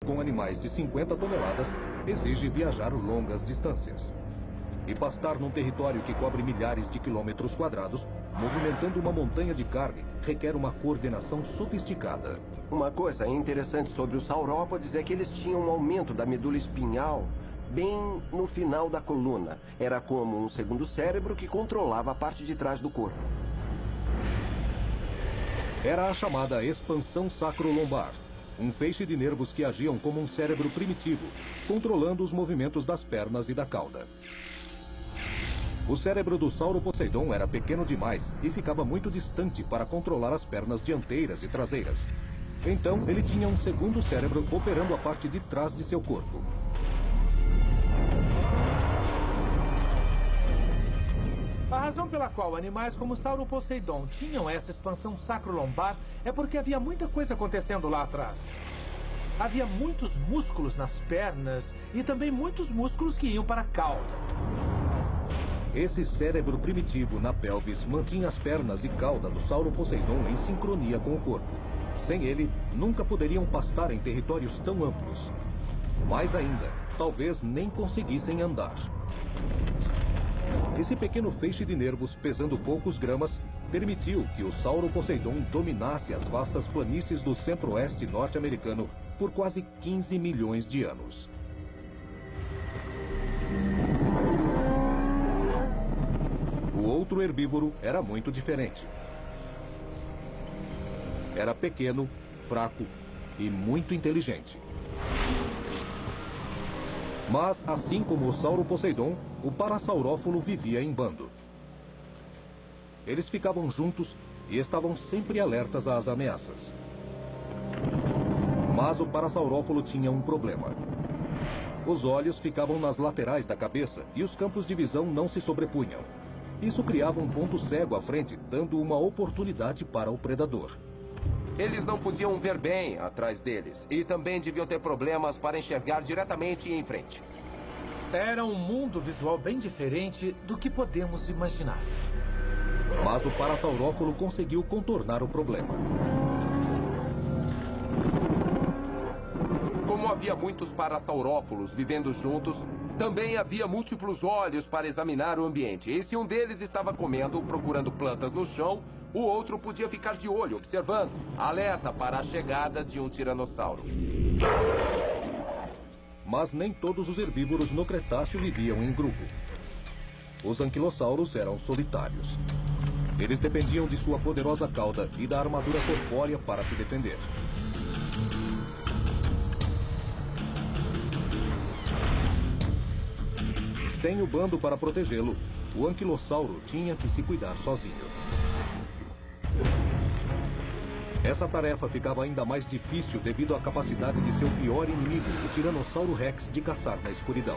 com animais de 50 toneladas exige viajar longas distâncias. E pastar num território que cobre milhares de quilômetros quadrados, movimentando uma montanha de carne, requer uma coordenação sofisticada. Uma coisa interessante sobre os saurópodes é que eles tinham um aumento da medula espinhal bem no final da coluna. Era como um segundo cérebro que controlava a parte de trás do corpo. Era a chamada expansão sacrolombar, um feixe de nervos que agiam como um cérebro primitivo, controlando os movimentos das pernas e da cauda. O cérebro do Sauroposeidon era pequeno demais e ficava muito distante para controlar as pernas dianteiras e traseiras. Então, ele tinha um segundo cérebro operando a parte de trás de seu corpo. A razão pela qual animais como o Sauroposeidon tinham essa expansão sacrolombar é porque havia muita coisa acontecendo lá atrás. Havia muitos músculos nas pernas e também muitos músculos que iam para a cauda. Esse cérebro primitivo na pelvis mantinha as pernas e cauda do Sauroposeidon em sincronia com o corpo. Sem ele, nunca poderiam pastar em territórios tão amplos. Mais ainda, talvez nem conseguissem andar. Esse pequeno feixe de nervos, pesando poucos gramas, permitiu que o Sauroposeidon dominasse as vastas planícies do centro-oeste norte-americano por quase 15 milhões de anos. O outro herbívoro era muito diferente. Era pequeno, fraco e muito inteligente. Mas, assim como o Sauroposeidon, o Parasaurófilo vivia em bando. Eles ficavam juntos e estavam sempre alertas às ameaças. Mas o Parasaurófilo tinha um problema. Os olhos ficavam nas laterais da cabeça e os campos de visão não se sobrepunham. Isso criava um ponto cego à frente, dando uma oportunidade para o predador. Eles não podiam ver bem atrás deles e também deviam ter problemas para enxergar diretamente em frente. Era um mundo visual bem diferente do que podemos imaginar. Mas o Parasaurófilo conseguiu contornar o problema. Como havia muitos parasaurófilos vivendo juntos, também havia múltiplos olhos para examinar o ambiente. E se um deles estava comendo, procurando plantas no chão, o outro podia ficar de olho, observando, alerta para a chegada de um tiranossauro. Mas nem todos os herbívoros no Cretáceo viviam em grupo. Os anquilossauros eram solitários. Eles dependiam de sua poderosa cauda e da armadura corpórea para se defender. Sem o bando para protegê-lo, o anquilossauro tinha que se cuidar sozinho. Essa tarefa ficava ainda mais difícil devido à capacidade de seu pior inimigo, o Tiranossauro Rex, de caçar na escuridão.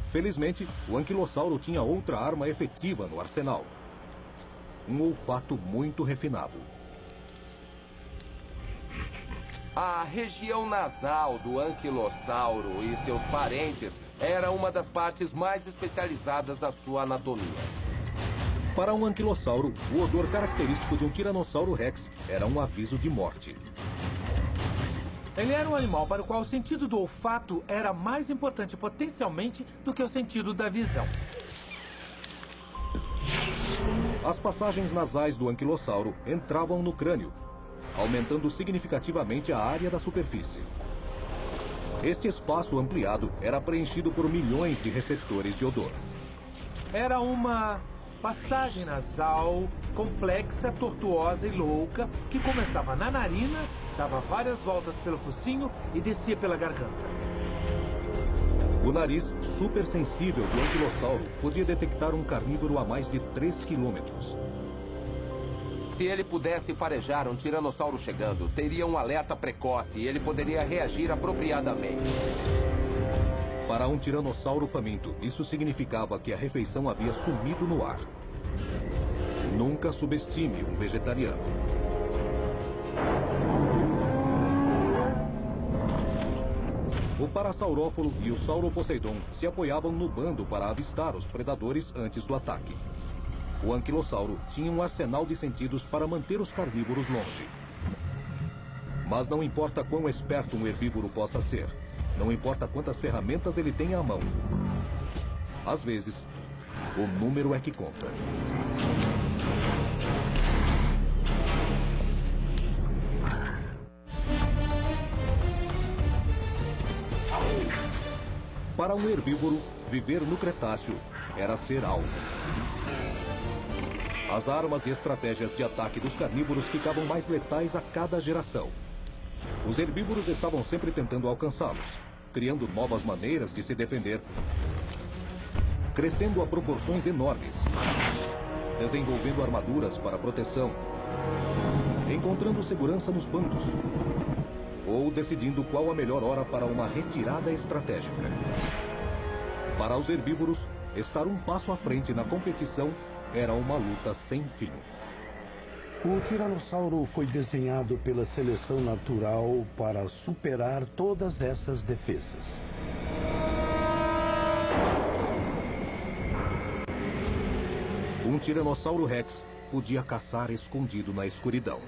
Felizmente, o anquilossauro tinha outra arma efetiva no arsenal: um olfato muito refinado. A região nasal do anquilossauro e seus parentes era uma das partes mais especializadas da sua anatomia. Para um anquilossauro, o odor característico de um Tiranossauro Rex era um aviso de morte. Ele era um animal para o qual o sentido do olfato era mais importante potencialmente do que o sentido da visão. As passagens nasais do anquilossauro entravam no crânio, aumentando significativamente a área da superfície. Este espaço ampliado era preenchido por milhões de receptores de odor. Era uma passagem nasal complexa, tortuosa e louca que começava na narina, dava várias voltas pelo focinho e descia pela garganta. O nariz supersensível do anquilossauro podia detectar um carnívoro a mais de 3 quilômetros. Se ele pudesse farejar um tiranossauro chegando, teria um alerta precoce e ele poderia reagir apropriadamente. Para um tiranossauro faminto, isso significava que a refeição havia sumido no ar. Nunca subestime um vegetariano. O Parasaurófilo e o Sauroposeidon se apoiavam no bando para avistar os predadores antes do ataque. O anquilossauro tinha um arsenal de sentidos para manter os carnívoros longe. Mas não importa quão esperto um herbívoro possa ser, não importa quantas ferramentas ele tenha à mão. Às vezes, o número é que conta. Para um herbívoro, viver no Cretáceo era ser alvo. As armas e estratégias de ataque dos carnívoros ficavam mais letais a cada geração. Os herbívoros estavam sempre tentando alcançá-los, criando novas maneiras de se defender, crescendo a proporções enormes, desenvolvendo armaduras para proteção, encontrando segurança nos bandos, ou decidindo qual a melhor hora para uma retirada estratégica. Para os herbívoros, estar um passo à frente na competição era uma luta sem fim. O tiranossauro foi desenhado pela seleção natural para superar todas essas defesas. Um tiranossauro rex podia caçar escondido na escuridão.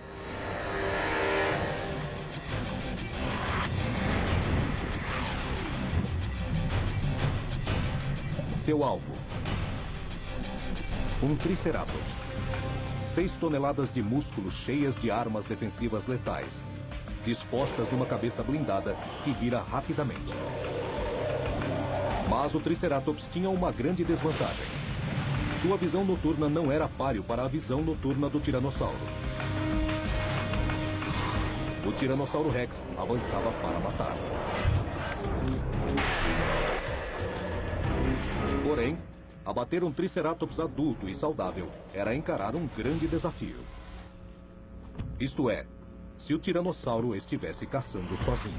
Seu alvo: um triceratops. 6 toneladas de músculos cheias de armas defensivas letais, dispostas numa cabeça blindada que vira rapidamente. Mas o triceratops tinha uma grande desvantagem. Sua visão noturna não era páreo para a visão noturna do tiranossauro. O tiranossauro rex avançava para matar. Porém, abater um triceratops adulto e saudável era encarar um grande desafio. Isto é, se o tiranossauro estivesse caçando sozinho.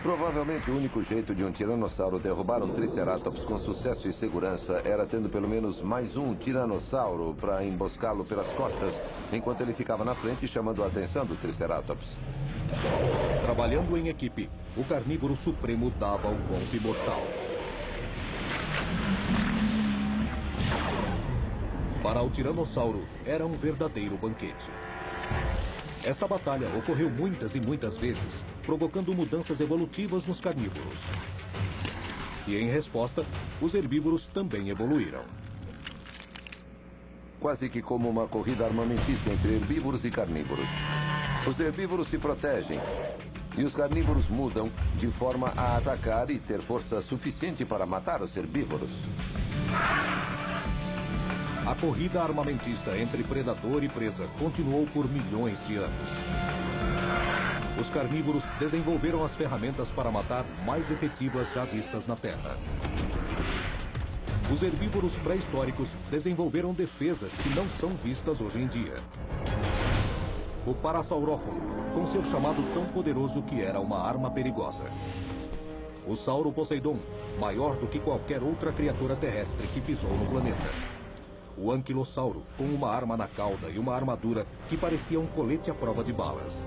Provavelmente o único jeito de um tiranossauro derrubar um triceratops com sucesso e segurança era tendo pelo menos mais um tiranossauro para emboscá-lo pelas costas, enquanto ele ficava na frente chamando a atenção do triceratops. Trabalhando em equipe, o carnívoro supremo dava o golpe mortal. Para o tiranossauro, era um verdadeiro banquete. Esta batalha ocorreu muitas e muitas vezes, provocando mudanças evolutivas nos carnívoros. E em resposta, os herbívoros também evoluíram. Quase que como uma corrida armamentista entre herbívoros e carnívoros. Os herbívoros se protegem e os carnívoros mudam de forma a atacar e ter força suficiente para matar os herbívoros. A corrida armamentista entre predador e presa continuou por milhões de anos. Os carnívoros desenvolveram as ferramentas para matar mais efetivas já vistas na Terra. Os herbívoros pré-históricos desenvolveram defesas que não são vistas hoje em dia. O parassaurófalo, com seu chamado tão poderoso que era uma arma perigosa. O Sauro Poseidon, maior do que qualquer outra criatura terrestre que pisou no planeta. O anquilossauro, com uma arma na cauda e uma armadura que parecia um colete à prova de balas.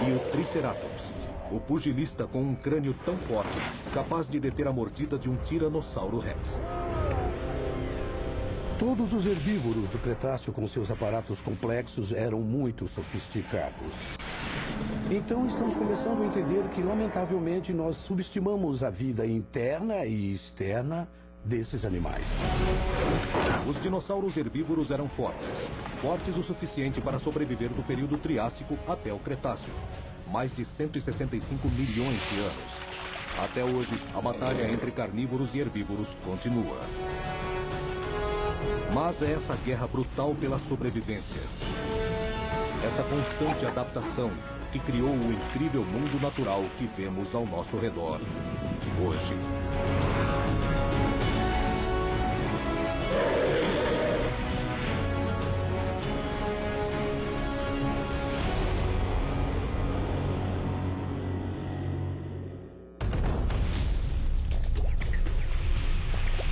E o triceratops, o pugilista com um crânio tão forte, capaz de deter a mordida de um tiranossauro rex. Todos os herbívoros do Cretáceo com seus aparatos complexos eram muito sofisticados. Então estamos começando a entender que, lamentavelmente, nós subestimamos a vida interna e externa desses animais. Os dinossauros herbívoros eram fortes. Fortes o suficiente para sobreviver do período Triássico até o Cretáceo. Mais de 165 milhões de anos. Até hoje, a batalha entre carnívoros e herbívoros continua. Mas é essa guerra brutal pela sobrevivência, essa constante adaptação que criou o incrível mundo natural que vemos ao nosso redor hoje.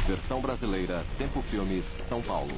Versão brasileira, Tempo Filmes, São Paulo.